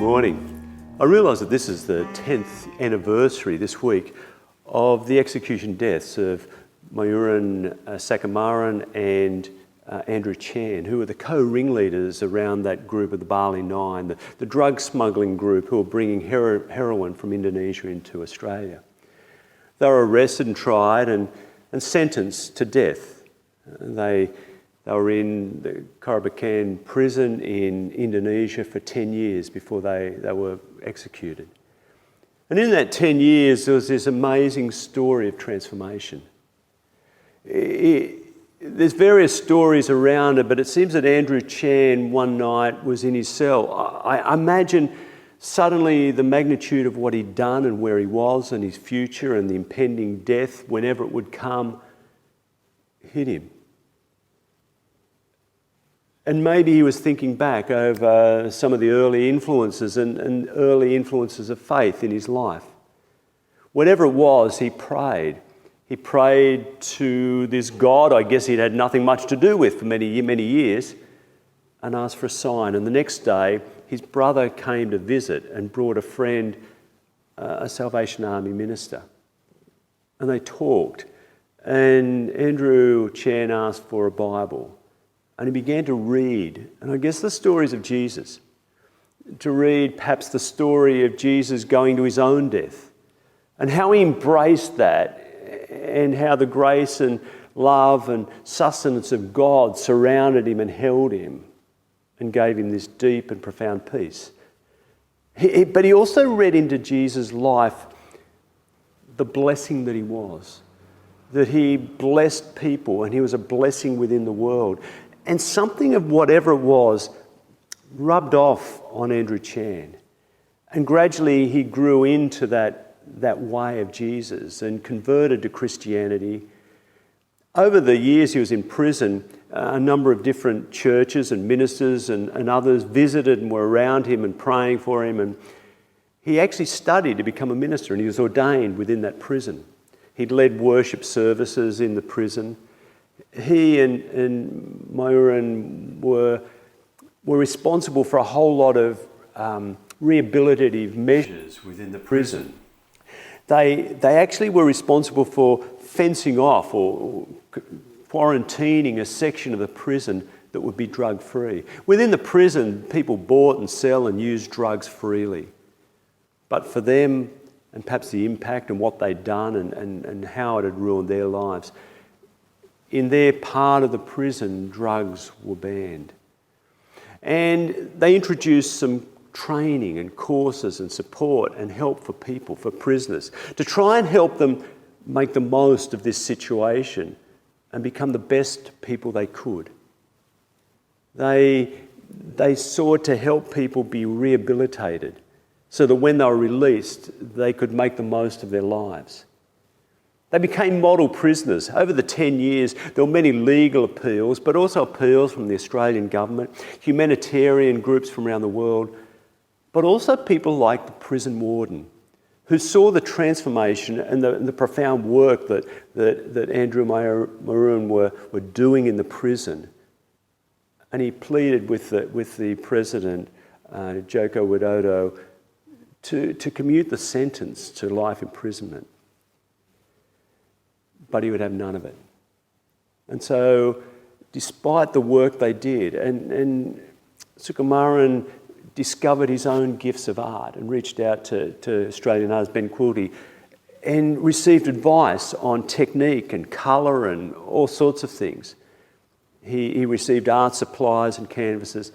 morning. I realise that this is the 10th anniversary this week of the execution deaths of Myuran, Sukumaran and Andrew Chan, who were the co-ringleaders around that group of the Bali 9, the drug smuggling group who were bringing heroin from Indonesia into Australia. They were arrested and tried and sentenced to death. They were in the Sukumaran prison in Indonesia for 10 years before they were executed. And in that 10 years, there was this amazing story of transformation. There's various stories around it, but it seems that Andrew Chan one night was in his cell. I imagine suddenly the magnitude of what he'd done and where he was and his future and the impending death, whenever it would come, hit him. And maybe he was thinking back over some of the early influences and early influences of faith in his life. Whatever it was, he prayed. He prayed to this God, I guess he'd had nothing much to do with for many years, and asked for a sign. And the next day, his brother came to visit and brought a friend, a Salvation Army minister. And they talked. And Andrew Chan asked for a Bible. And he began to read, and I guess the stories of Jesus, to read perhaps the story of Jesus going to his own death, and how he embraced that, and how the grace and love and sustenance of God surrounded him and held him and gave him this deep and profound peace. But he also read into Jesus' life the blessing that he was, that he blessed people and he was a blessing within the world. And something of whatever it was rubbed off on Andrew Chan. And gradually he grew into that way of Jesus and converted to Christianity. Over the years he was in prison, a number of different churches and ministers and others visited and were around him and praying for him. And he actually studied to become a minister, and he was ordained within that prison. He'd led worship services in the prison. He and Myuran were responsible for a whole lot of rehabilitative measures within the prison. They actually were responsible for fencing off or quarantining a section of the prison that would be drug-free. Within the prison, people bought and sell and used drugs freely. But for them, and perhaps the impact and what they'd done and how it had ruined their lives, in their part of the prison, drugs were banned. And they introduced some training and courses and support and help for people, for prisoners, to try and help them make the most of this situation and become the best people they could. They sought to help people be rehabilitated so that when they were released, they could make the most of their lives. They became model prisoners. Over the 10 years, there were many legal appeals, but also appeals from the Australian government, humanitarian groups from around the world, but also people like the prison warden, who saw the transformation and the profound work that Andrew and Myuran were doing in the prison. And he pleaded with the president, Joko Widodo, to commute the sentence to life imprisonment. But he would have none of it. And so, despite the work they did, and Sukumaran discovered his own gifts of art and reached out to Australian artist Ben Quilty and received advice on technique and colour and all sorts of things. He received art supplies and canvases,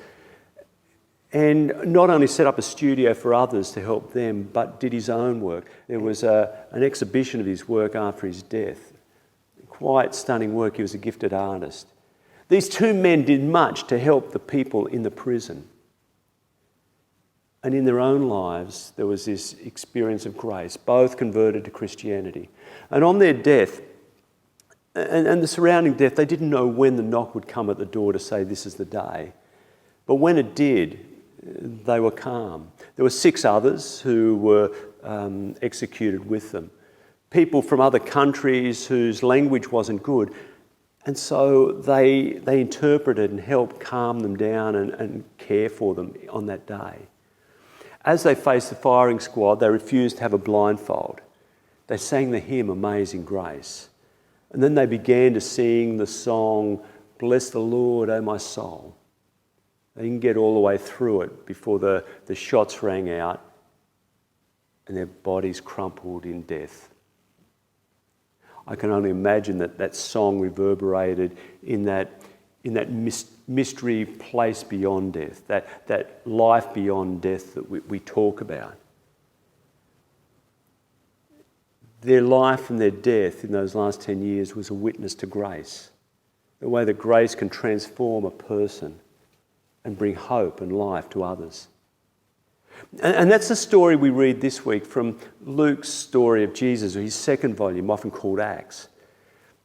and not only set up a studio for others to help them, but did his own work. There was an exhibition of his work after his death. Quite stunning work. He was a gifted artist. These two men did much to help the people in the prison. And in their own lives, there was this experience of grace. Both converted to Christianity. And on their death, and the surrounding death, they didn't know when the knock would come at the door to say this is the day. But when it did, they were calm. There were 6 others who were executed with them. People from other countries whose language wasn't good. And so they interpreted and helped calm them down and care for them on that day. As they faced the firing squad, they refused to have a blindfold. They sang the hymn, Amazing Grace. And then they began to sing the song, Bless the Lord, O my soul. They didn't get all the way through it before the shots rang out and their bodies crumpled in death. I can only imagine that song reverberated in that mystery place beyond death, that life beyond death that we talk about. Their life and their death in those last 10 years was a witness to grace, the way that grace can transform a person and bring hope and life to others. And that's the story we read this week from Luke's story of Jesus, his second volume, often called Acts.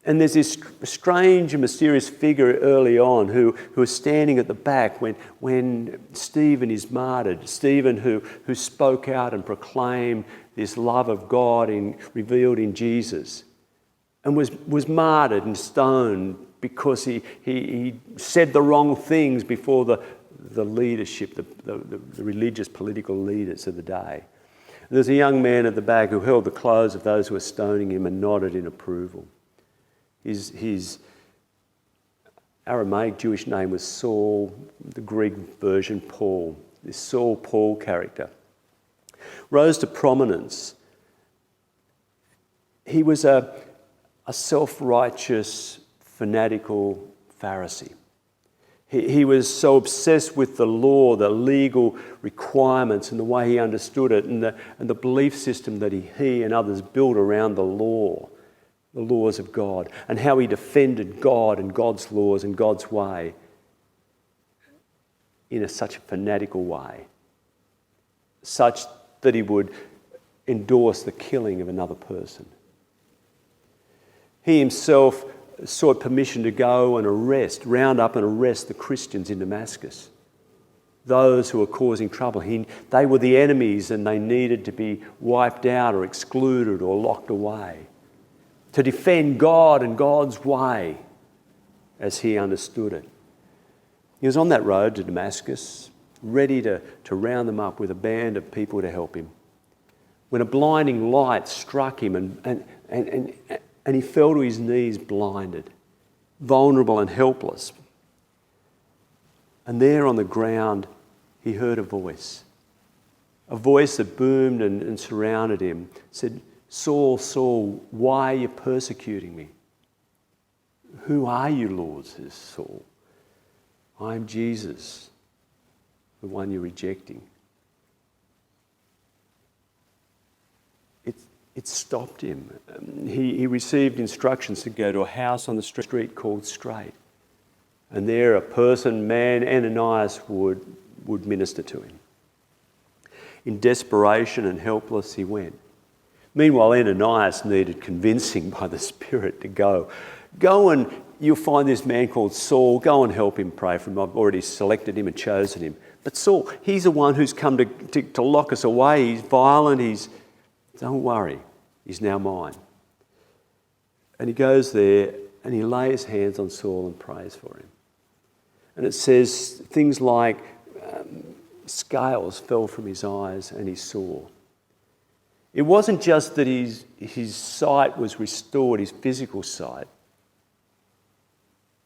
And there's this strange and mysterious figure early on who is standing at the back when Stephen is martyred. Stephen who spoke out and proclaimed this love of God revealed in Jesus, and was martyred and stoned because he said the wrong things before the leadership, the religious political leaders of the day. And there's a young man at the back who held the clothes of those who were stoning him and nodded in approval. His Aramaic Jewish name was Saul, the Greek version Paul. This Saul Paul character rose to prominence. He was a self-righteous, fanatical Pharisee. He was so obsessed with the law, the legal requirements and the way he understood it and the belief system that he and others built around the laws of God, and how he defended God and God's laws and God's way in such a fanatical way, such that he would endorse the killing of another person. He himself sought permission to go and round up and arrest the Christians in Damascus, those who were causing trouble. They were the enemies and they needed to be wiped out or excluded or locked away, to defend God and God's way as he understood it. He was on that road to Damascus, ready to round them up with a band of people to help him, when a blinding light struck him and he fell to his knees blinded, vulnerable and helpless. And there on the ground, he heard a voice that boomed and surrounded him, said, Saul, Saul, why are you persecuting me? Who are you, Lord, says Saul. I am Jesus, the one you're rejecting. It stopped him. He received instructions to go to a house on the street called Straight. And there a man, Ananias, would minister to him. In desperation and helpless, he went. Meanwhile, Ananias needed convincing by the Spirit to go. Go and you'll find this man called Saul. Go and help him pray for him. I've already selected him and chosen him. But Saul, he's the one who's come to lock us away. He's violent. Don't worry, he's now mine. And he goes there and he lays hands on Saul and prays for him. And it says things like scales fell from his eyes and he saw. It wasn't just that his sight was restored, his physical sight.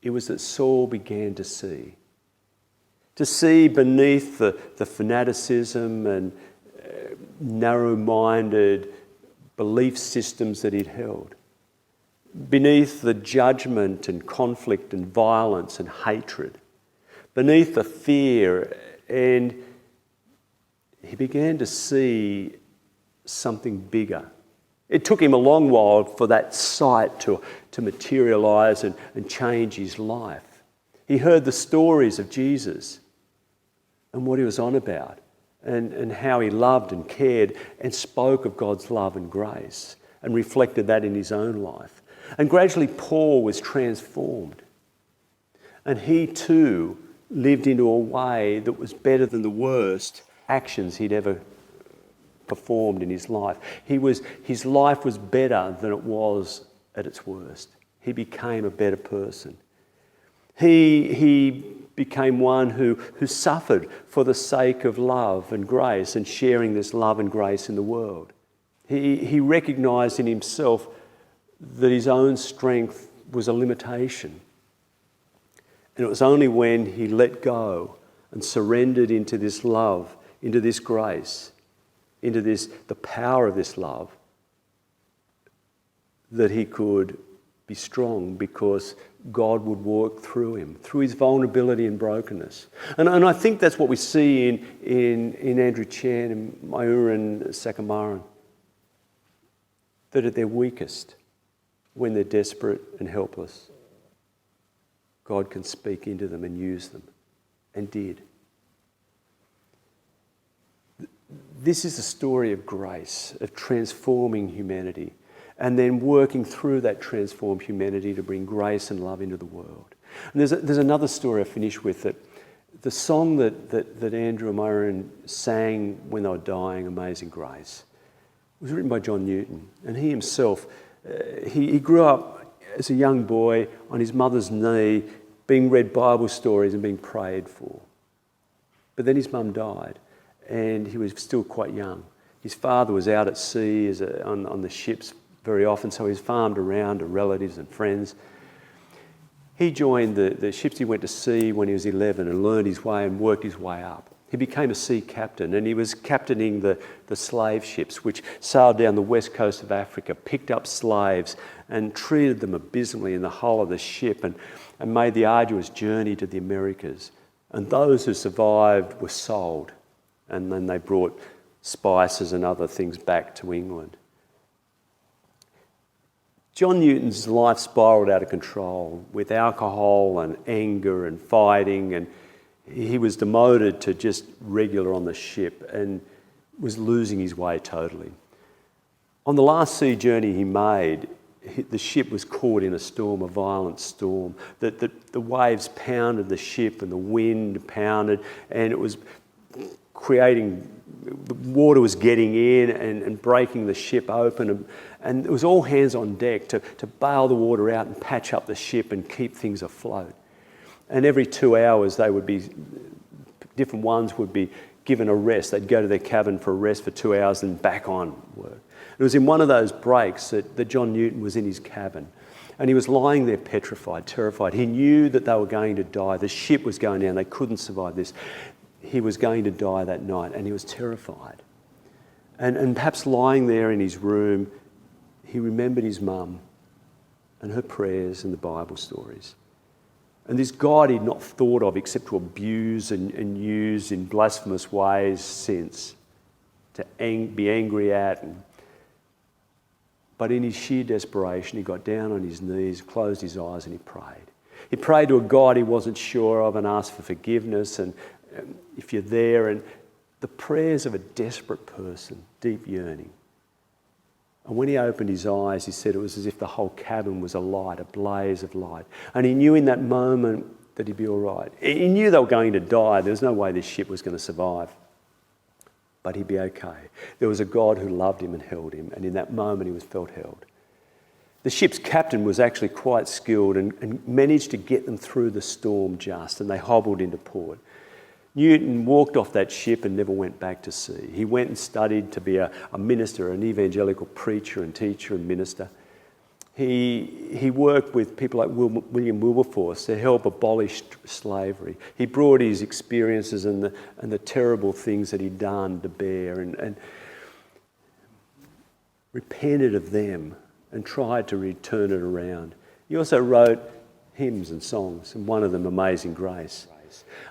It was that Saul began to see beneath the fanaticism and narrow-minded belief systems that he'd held, beneath the judgment and conflict and violence and hatred, beneath the fear, and he began to see something bigger. It took him a long while for that sight to materialise and change his life. He heard the stories of Jesus and what he was on about, and how he loved and cared and spoke of God's love and grace and reflected that in his own life. And gradually Paul was transformed. And he too lived into a way that was better than the worst actions he'd ever performed in his life. His life was better than it was at its worst. He became a better person. He became one who suffered for the sake of love and grace and sharing this love and grace in the world. He recognised in himself that his own strength was a limitation. And it was only when he let go and surrendered into this love, into this grace, into the power of this love, that he could be strong, because God would work through him, through his vulnerability and brokenness. And I think that's what we see in Andrew Chan and Myuran Sukumaran. That at their weakest, when they're desperate and helpless, God can speak into them and use them, and did. This is a story of grace, of transforming humanity, and then working through that transformed humanity to bring grace and love into the world. And there's another story I finish with, that the song that Andrew and Myuran sang when they were dying, Amazing Grace, was written by John Newton. And he himself, he grew up as a young boy on his mother's knee, being read Bible stories and being prayed for. But then his mum died, and he was still quite young. His father was out at sea on the ships very often, so he's farmed around to relatives and friends. He joined the ships. He went to sea when he was 11 and learned his way and worked his way up. He became a sea captain, and he was captaining the slave ships which sailed down the west coast of Africa, picked up slaves and treated them abysmally in the hull of the ship, and made the arduous journey to the Americas. And those who survived were sold, and then they brought spices and other things back to England. John Newton's life spiralled out of control with alcohol and anger and fighting, and he was demoted to just regular on the ship and was losing his way totally. On the last sea journey he made, the ship was caught in a storm, a violent storm. The waves pounded the ship and the wind pounded, and it was creating, the water was getting in and breaking the ship open, and it was all hands on deck to bail the water out and patch up the ship and keep things afloat. And every 2 hours different ones would be given a rest. They'd go to their cabin for a rest for 2 hours and back on work. It was in one of those breaks that John Newton was in his cabin, and he was lying there petrified, terrified. He knew that they were going to die. The ship was going down. They couldn't survive this. He was going to die that night, and he was terrified. And perhaps lying there in his room, he remembered his mum and her prayers and the Bible stories. And this God he'd not thought of except to abuse and use in blasphemous ways since, to be angry at. But in his sheer desperation, he got down on his knees, closed his eyes, and he prayed. He prayed to a God he wasn't sure of and asked for forgiveness. And if you're there, and the prayers of a desperate person, deep yearning. And when he opened his eyes, he said it was as if the whole cabin was alight, a blaze of light. And he knew in that moment that he'd be all right. He knew they were going to die. There was no way this ship was going to survive. But he'd be okay. There was a God who loved him and held him, and in that moment he was felt held. The ship's captain was actually quite skilled and managed to get them through the storm just, and they hobbled into port. Newton walked off that ship and never went back to sea. He went and studied to be a minister, an evangelical preacher and teacher and minister. He worked with people like William Wilberforce to help abolish slavery. He brought his experiences and the terrible things that he'd done to bear and repented of them and tried to turn it around. He also wrote hymns and songs, and one of them, Amazing Grace.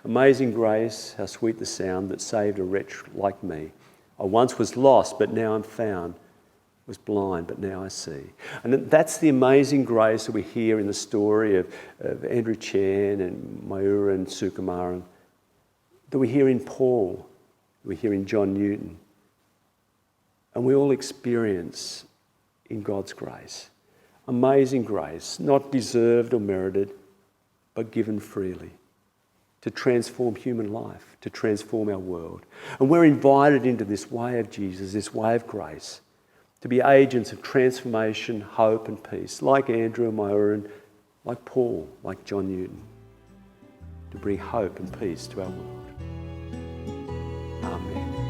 Amazing grace, how sweet the sound that saved a wretch like me. I once was lost, but now I'm found. Was blind, but now I see. And that's the amazing grace that we hear in the story of Andrew Chan and Myuran Sukumaran, that we hear in Paul, we hear in John Newton. And we all experience in God's grace. Amazing grace, not deserved or merited, but given freely, to transform human life, to transform our world. And we're invited into this way of Jesus, this way of grace, to be agents of transformation, hope and peace, like Andrew and Myuran, like Paul, like John Newton, to bring hope and peace to our world. Amen.